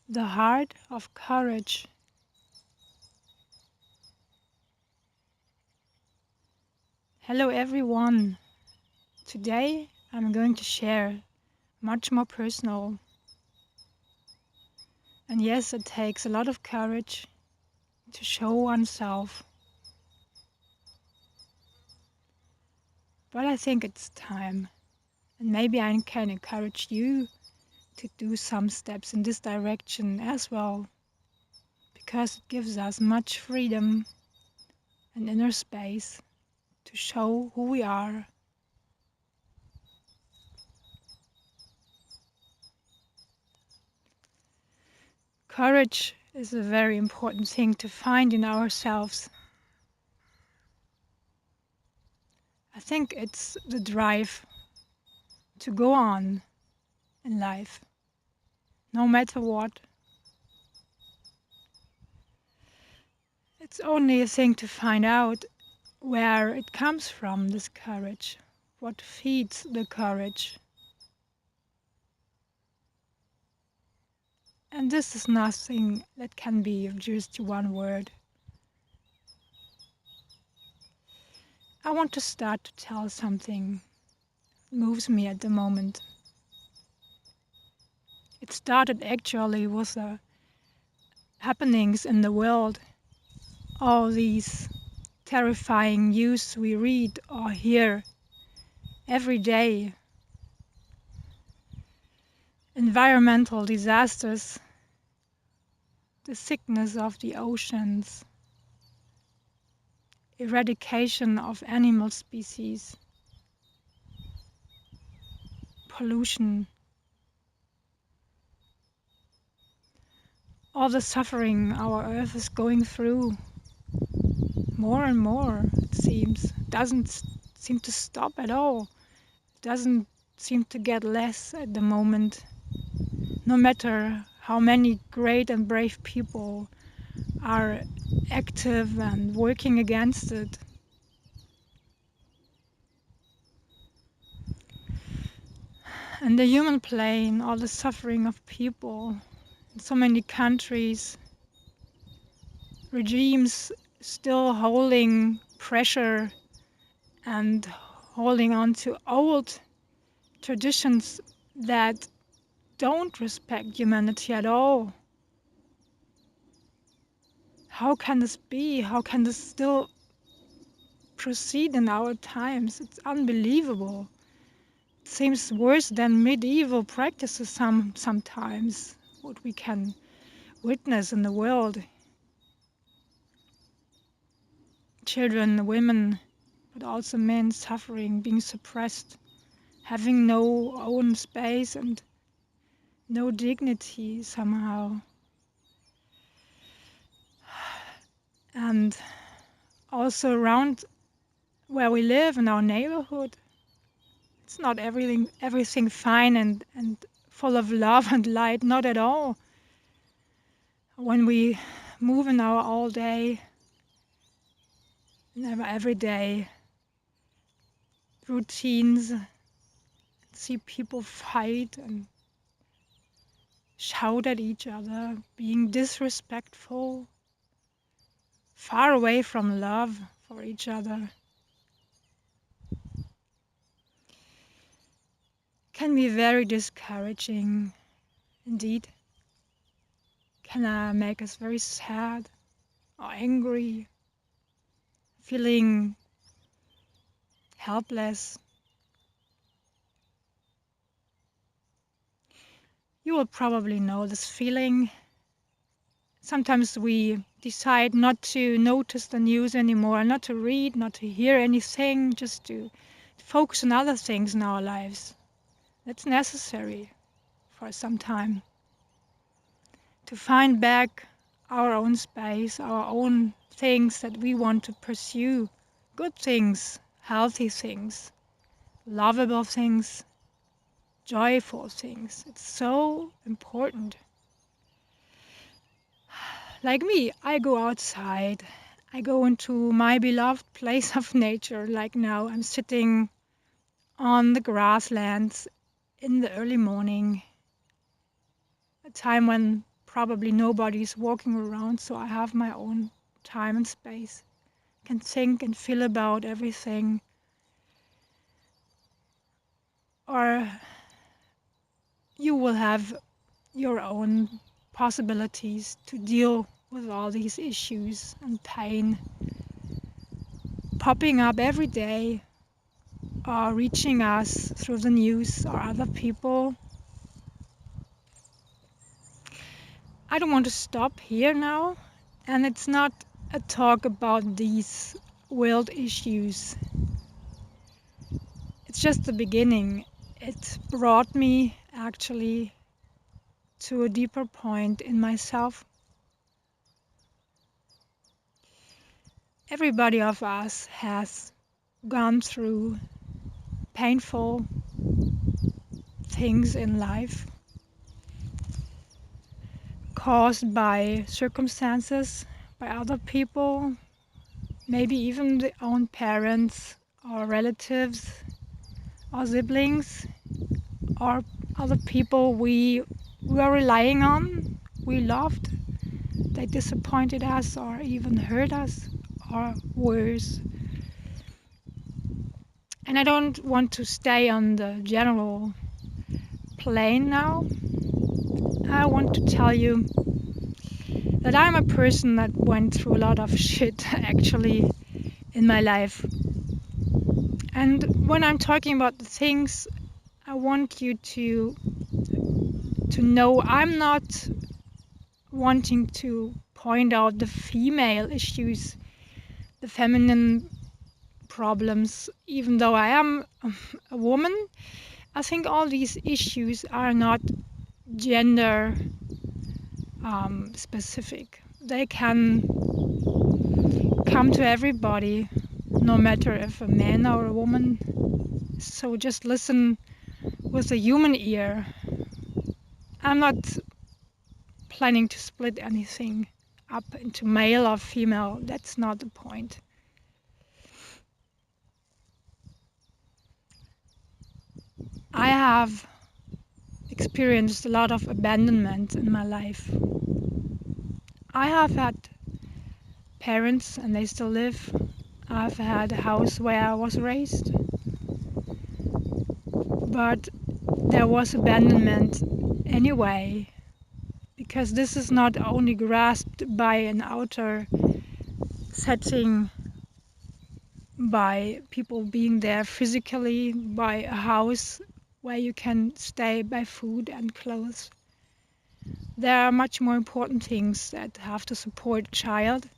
The heart of courage. Hello everyone. Today I'm going to share much more personal. And yes, it takes a lot of courage to show oneself. But I think it's time. And maybe I can encourage you to do some steps in this direction as well. Because it gives us much freedom and inner space to show who we are. Courage is a very important thing to find in ourselves. I think it's the drive to go on in life, no matter what. It's only a thing to find out where it comes from, this courage, what feeds the courage. And this is nothing that can be reduced to one word. I want to start to tell something that moves me at the moment. It started actually with the happenings in the world, all these terrifying news we read or hear every day. Environmental disasters, the sickness of the oceans, eradication of animal species, pollution, all the suffering our earth is going through. More and more, it seems. Doesn't seem to stop at all. Doesn't seem to get less at the moment. No matter how many great and brave people are active and working against it. And the human plane, all the suffering of people in so many countries, regimes still holding pressure and holding on to old traditions that don't respect humanity at all. How can this be? How can this still proceed in our times? It's unbelievable. It seems worse than medieval practices sometimes, what we can witness in the world. Children, women, but also men suffering, being suppressed, having no own space and no dignity somehow. And also around where we live in our neighborhood, it's not everything fine and full of love and light, not at all. When we move in our all day, everyday routines, see people fight and shout at each other, being disrespectful, far away from love for each other, can be very discouraging indeed. Can make us very sad or angry, feeling helpless. You will probably know this feeling. Sometimes we decide not to notice the news anymore, not to read, not to hear anything, just to focus on other things in our lives. That's necessary for some time. To find back our own space, our own things that we want to pursue. Good things, healthy things, lovable things, joyful things. It's so important. Like me, I go outside. I go into my beloved place of nature. Like now, I'm sitting on the grasslands in the early morning, a time when probably nobody's walking around, so I have my own time and space. Can think and feel about everything. Or you will have your own possibilities to deal with all these issues and pain popping up every day or reaching us through the news or other people. I don't want to stop here now, and it's not a talk about these world issues. It's just the beginning. It brought me actually to a deeper point in myself. Everybody of us has gone through painful things in life caused by circumstances, by other people, maybe even the own parents or relatives or siblings or other people we were relying on, we loved. They disappointed us or even hurt us or worse. And I don't want to stay on the general plane now. I want to tell you that I'm a person that went through a lot of shit actually in my life. And when I'm talking about the things, I want you to know I'm not wanting to point out the female issues, the feminine problems, even though I am a woman. I think all these issues are not gender specific. They can come to everybody, no matter if a man or a woman. So just listen with a human ear. I'm not planning to split anything up into male or female. That's not the point. I have experienced a lot of abandonment in my life. I have had parents and they still live. I've had a house where I was raised. But there was abandonment anyway, because this is not only grasped by an outer setting, by people being there physically, by a house where you can stay, by food and clothes. There are much more important things that have to support a child,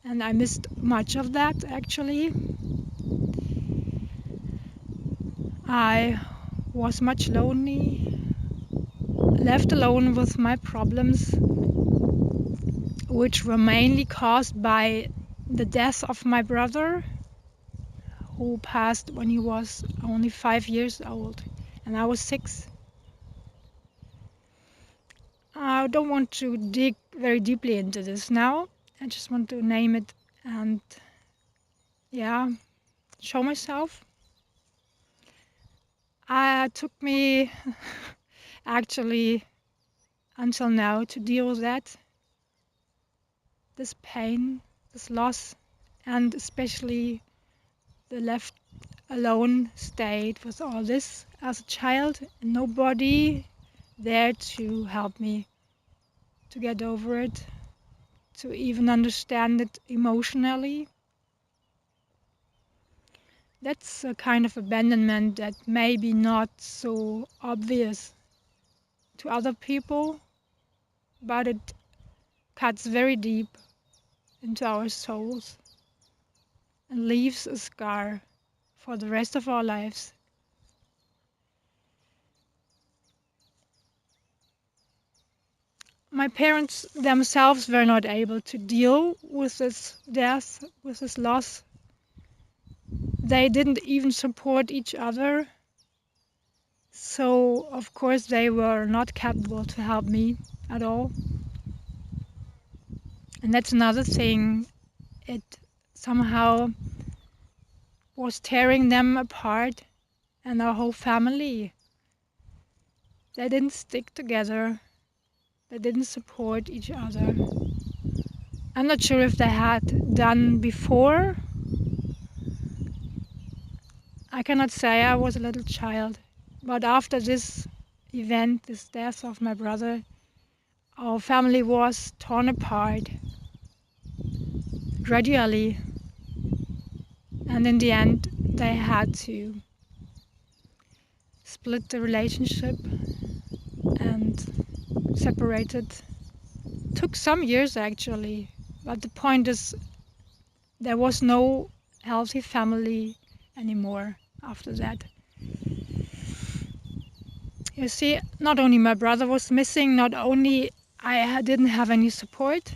and I missed much of that actually. I was much lonely, left alone with my problems, which were mainly caused by the death of my brother, who passed when he was only 5 years old, and I was 6. I don't want to dig very deeply into this now. I just want to name it and, show myself. It took me actually until now to deal with that, this pain, this loss, and especially the left alone state with all this as a child, and nobody there to help me to get over it, to even understand it emotionally. That's a kind of abandonment that may be not so obvious to other people, but it cuts very deep into our souls and leaves a scar for the rest of our lives. My parents themselves were not able to deal with this death, with this loss. They didn't even support each other. So, of course, they were not capable to help me at all. And that's another thing. It somehow was tearing them apart and our whole family. They didn't stick together. They didn't support each other. I'm not sure if they had done before. I cannot say, I was a little child. But after this event, this death of my brother, our family was torn apart gradually. And in the end, they had to split the relationship and separated. Took some years actually, but the point is there was no healthy family anymore after that. You see, not only my brother was missing, not only I didn't have any support,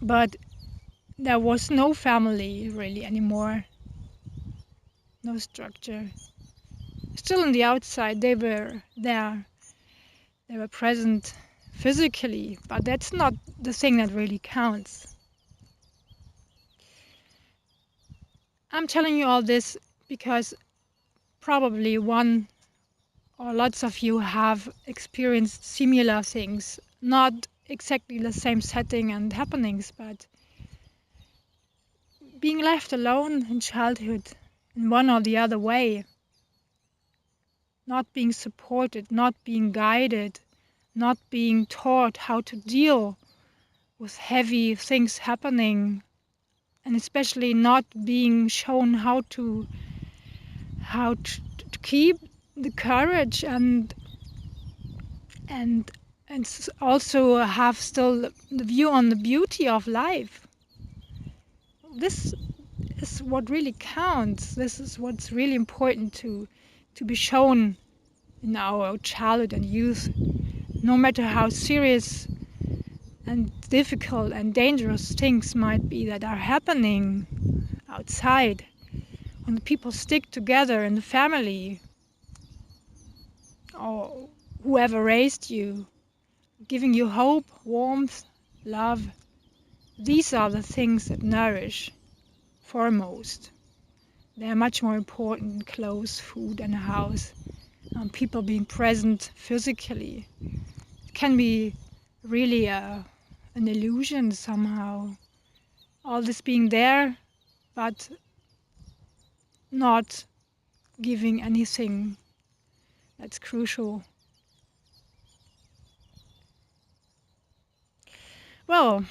but there was no family really anymore, no structure. Still on the outside, they were there, they were present physically, but that's not the thing that really counts. I'm telling you all this because probably one or lots of you have experienced similar things, not exactly the same setting and happenings, but being left alone in childhood in one or the other way, not being supported, not being guided, not being taught how to deal with heavy things happening, and especially not being shown how to keep the courage and also have still the view on the beauty of life. This is what really counts. This is what's really important to be shown in our childhood and youth, no matter how serious and difficult and dangerous things might be that are happening outside. When the people stick together in the family, or whoever raised you, giving you hope, warmth, love, these are the things that nourish foremost. They are much more important than clothes, food and a house. People being present physically. It can be really an illusion somehow. All this being there, but not giving anything that's crucial. Well,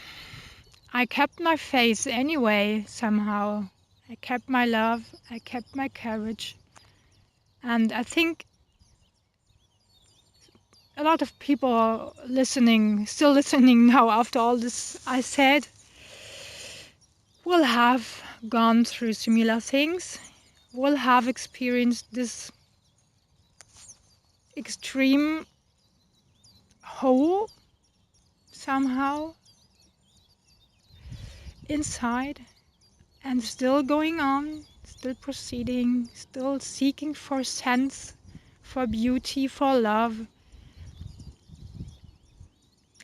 I kept my faith anyway, somehow. I kept my love, I kept my courage. And I think a lot of people are still listening now after all this I said, will have gone through similar things, will have experienced this extreme hole somehow inside, and still going on, still proceeding, still seeking for sense, for beauty, for love,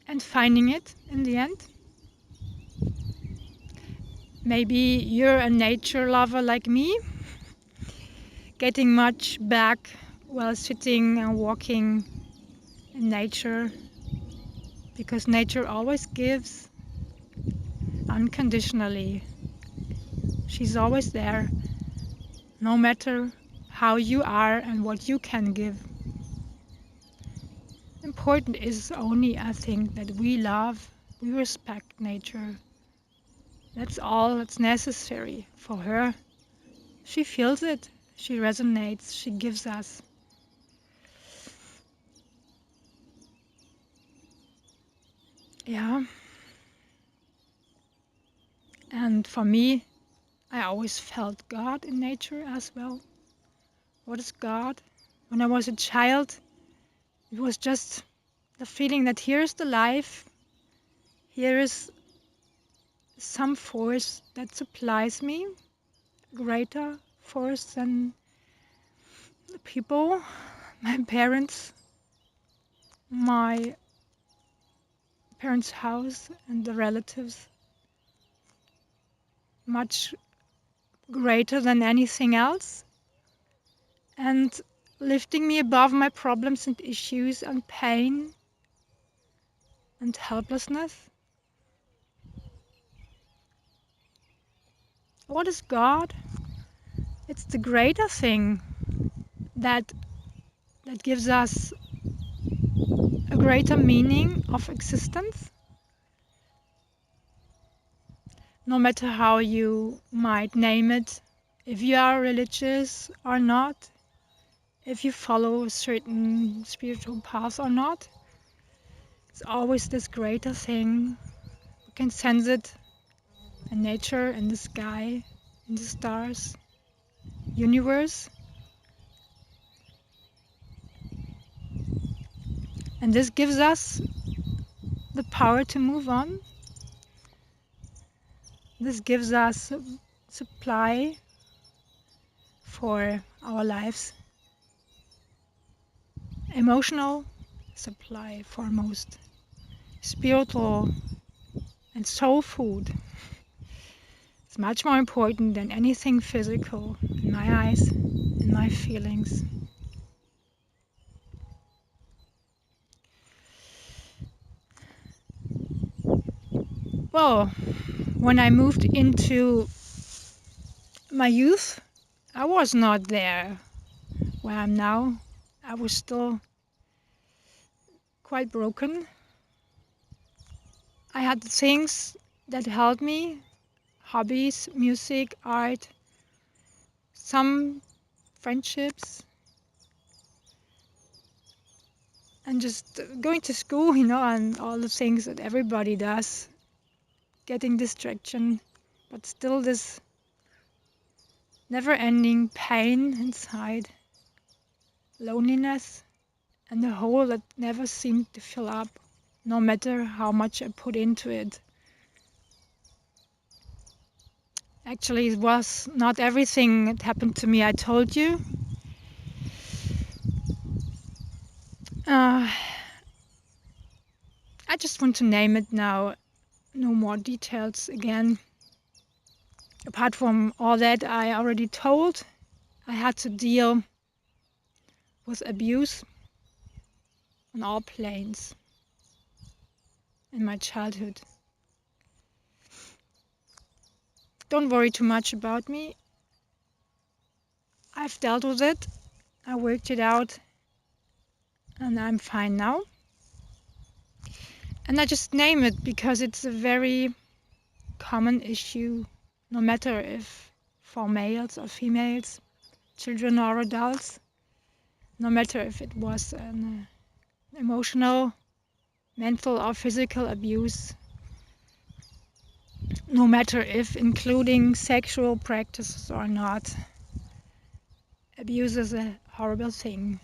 and finding it in the end. Maybe you're a nature lover like me, getting much back while sitting and walking in nature, because nature always gives unconditionally. She's always there, no matter how you are and what you can give. Important is only, I think, that we love, we respect nature. That's all that's necessary for her. She feels it, she resonates, she gives us. Yeah. And for me, I always felt God in nature as well. What is God? When I was a child, it was just the feeling that here is the life, here is some force that supplies me, greater force than the people, my parents, my parents' house and the relatives, much greater than anything else, and lifting me above my problems and issues and pain, and helplessness. What is God? It's the greater thing that gives us a greater meaning of existence. No matter how you might name it, if you are religious or not, if you follow a certain spiritual path or not, it's always this greater thing. You can sense it in nature, in the sky, in the stars, universe. And this gives us the power to move on. This gives us supply for our lives. Emotional supply foremost. Spiritual and soul food. It's much more important than anything physical in my eyes, in my feelings. Well, when I moved into my youth, I was not there where I am now. I was still quite broken. I had things that helped me, hobbies, music, art, some friendships, and just going to school, and all the things that everybody does, getting distraction, but still this never-ending pain inside, loneliness, and a hole that never seemed to fill up, no matter how much I put into it. Actually, it was not everything that happened to me I told you. I just want to name it now. No more details again. Apart from all that I already told, I had to deal with abuse on all planes in my childhood. Don't worry too much about me. I've dealt with it. I worked it out and I'm fine now. And I just name it because it's a very common issue, no matter if for males or females, children or adults, no matter if it was an emotional, mental or physical abuse, no matter if including sexual practices or not. Abuse is a horrible thing,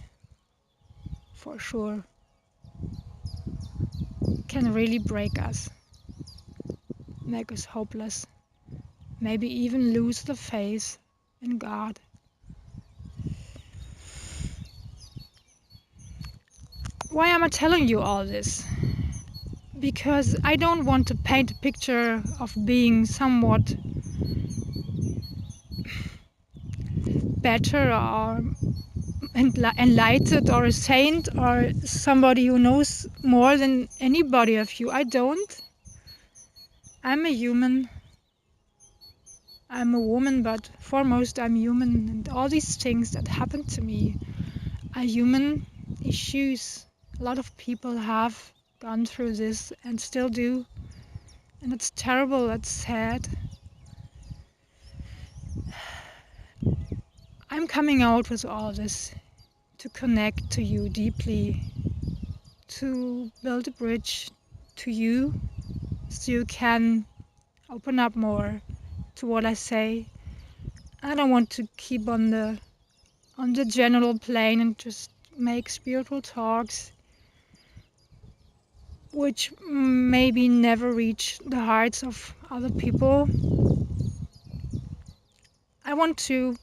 for sure. It can really break us, make us hopeless, maybe even lose the faith in God. Why am I telling you all this? Because I don't want to paint a picture of being somewhat better or enlightened or a saint or somebody who knows more than anybody of you. I don't. I'm a human. I'm a woman, but foremost I'm human, and all these things that happen to me are human issues. A lot of people have gone through this and still do, and it's terrible, it's sad. I'm coming out with all this to connect to you deeply, to build a bridge to you so you can open up more to what I say. I don't want to keep on the general plane and just make spiritual talks which maybe never reach the hearts of other people. I want to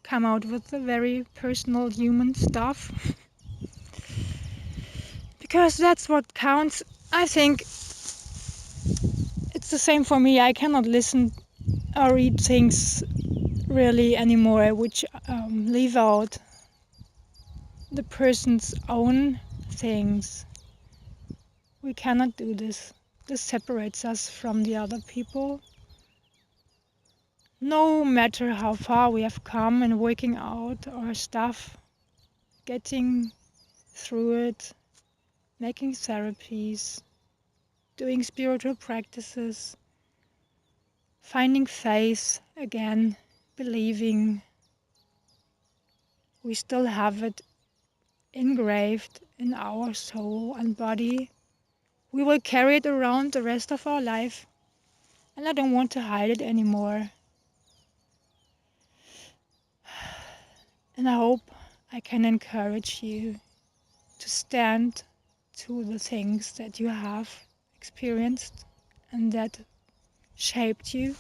come out with the very personal human stuff because that's what counts. I think it's the same for me. I cannot listen or read things really anymore which leave out the person's own things. We cannot do this. This separates us from the other people. No matter how far we have come in working out our stuff, getting through it, making therapies, doing spiritual practices, finding faith again, believing, we still have it engraved in our soul and body. We will carry it around the rest of our life, and I don't want to hide it anymore. And I hope I can encourage you to stand to the things that you have experienced and that shaped you,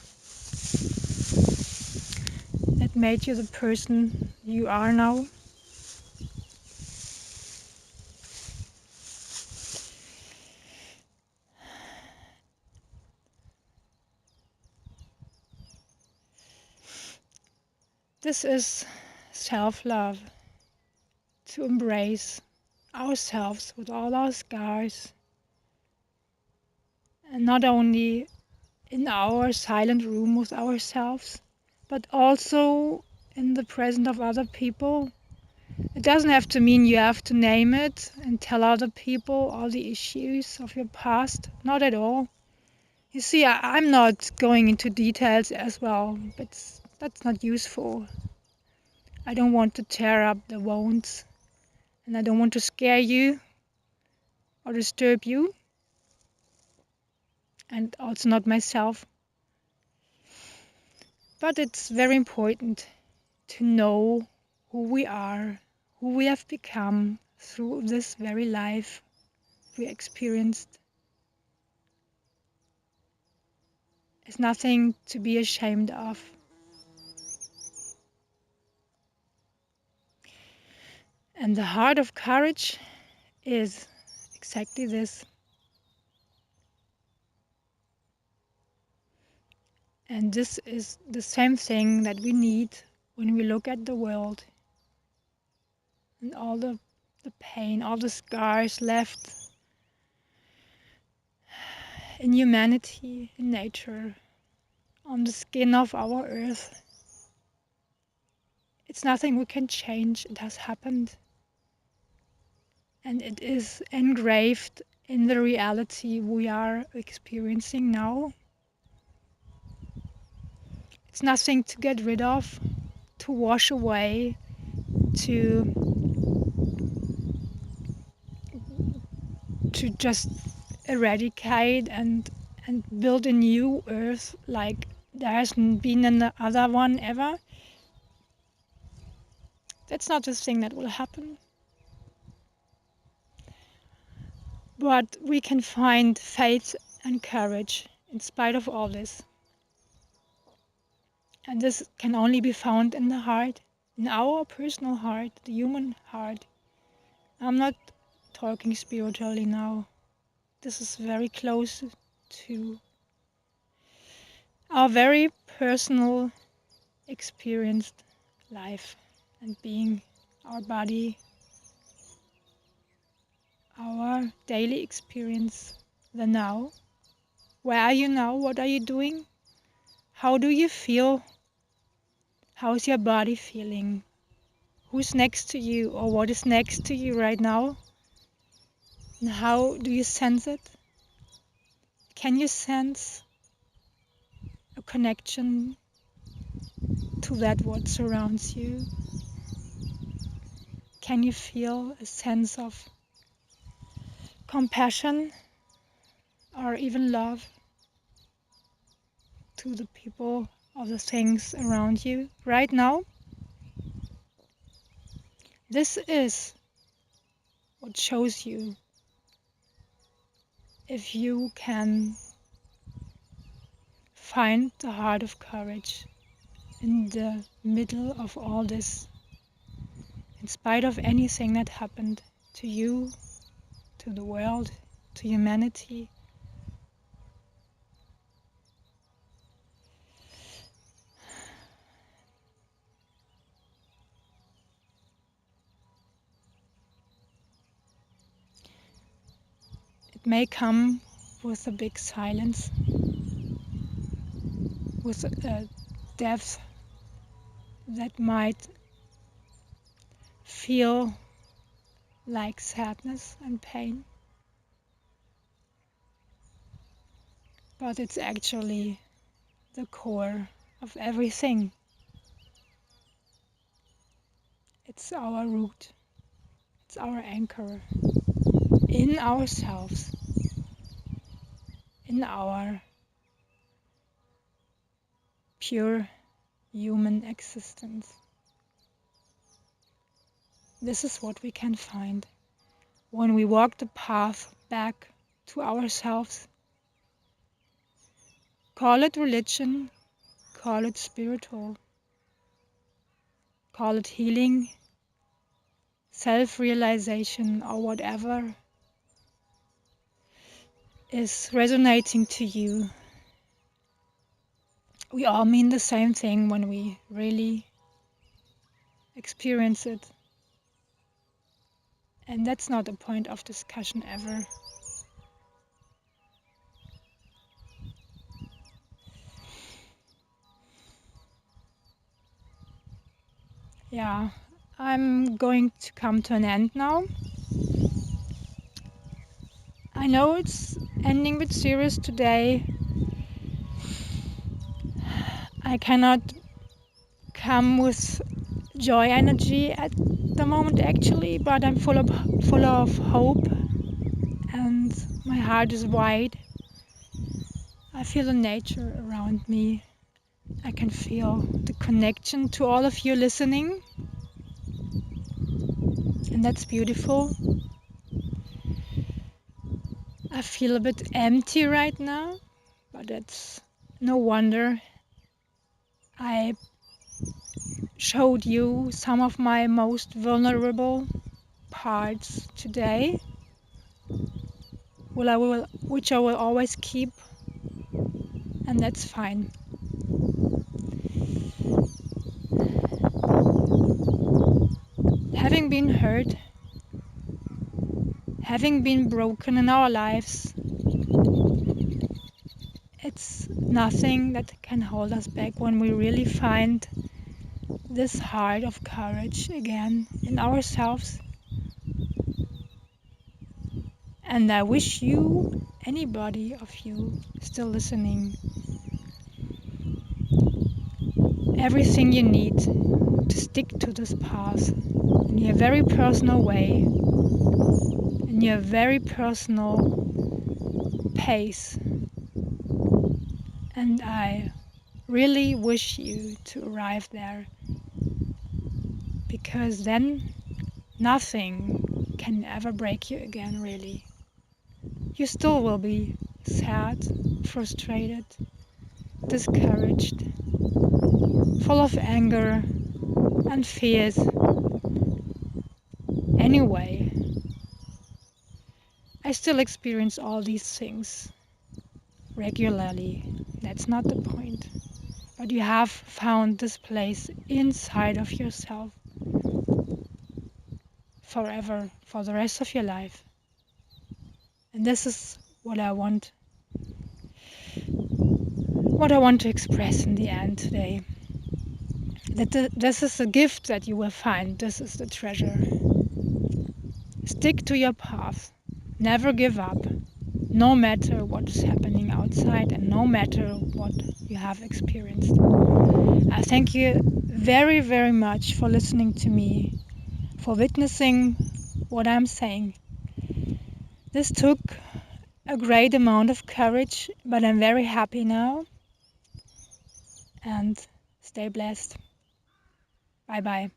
that made you the person you are now. This is self-love, to embrace ourselves with all our scars, and not only in our silent room with ourselves, but also in the presence of other people. It doesn't have to mean you have to name it and tell other people all the issues of your past. Not at all. You see, I'm not going into details as well, but that's not useful. I don't want to tear up the wounds, and I don't want to scare you or disturb you, and also not myself. But it's very important to know who we are, who we have become through this very life we experienced. It's nothing to be ashamed of. And the heart of courage is exactly this. And this is the same thing that we need when we look at the world and all the pain, all the scars left in humanity, in nature, on the skin of our earth. It's nothing we can change. It has happened. And it is engraved in the reality we are experiencing now. It's nothing to get rid of, to wash away, to just eradicate and build a new earth like there hasn't been another one ever. That's not a thing that will happen. But we can find faith and courage in spite of all this. And this can only be found in the heart, in our personal heart, the human heart. I'm not talking spiritually now. This is very close to our very personal experienced life and being, our body, our daily experience, the now. Where are you now? What are you doing? How do you feel? How's your body feeling? Who's next to you or what is next to you right now? And how do you sense it? Can you sense a connection to that what surrounds you? Can you feel a sense of compassion or even love to the people or the things around you right now? This is what shows you if you can find the heart of courage in the middle of all this, in spite of anything that happened to you, to the world, to humanity. It may come with a big silence, with a depth that might feel like sadness and pain, but it's actually the core of everything. It's our root, it's our anchor in ourselves, in our pure human existence. This is what we can find when we walk the path back to ourselves. Call it religion, call it spiritual, call it healing, self-realization, or whatever is resonating to you. We all mean the same thing when we really experience it. And that's not a point of discussion ever. Yeah, I'm going to come to an end now. I know it's ending a bit serious today. I cannot come with joy energy at the moment actually, but I'm full of hope and my heart is wide. I feel the nature around me. I can feel the connection to all of you listening, and that's beautiful. I feel a bit empty right now, but that's no wonder. I showed you some of my most vulnerable parts today, which I will always keep, and that's fine. Having been hurt, having been broken in our lives, it's nothing that can hold us back when we really find this heart of courage again in ourselves. And I wish you, anybody of you still listening, everything you need to stick to this path in your very personal way, in your very personal pace. And I really wish you to arrive there, because then nothing can ever break you again, really. You still will be sad, frustrated, discouraged, full of anger and fears. Anyway, I still experience all these things regularly. That's not the point. But you have found this place inside of yourself forever, for the rest of your life. And this is what I want to express in the end today. This is the gift that you will find. This is the treasure. Stick to your path. Never give up, no matter what is happening outside and no matter what you have experienced. I thank you very, very much for listening to me, for witnessing what I'm saying. This took a great amount of courage, but I'm very happy now. And stay blessed. Bye bye.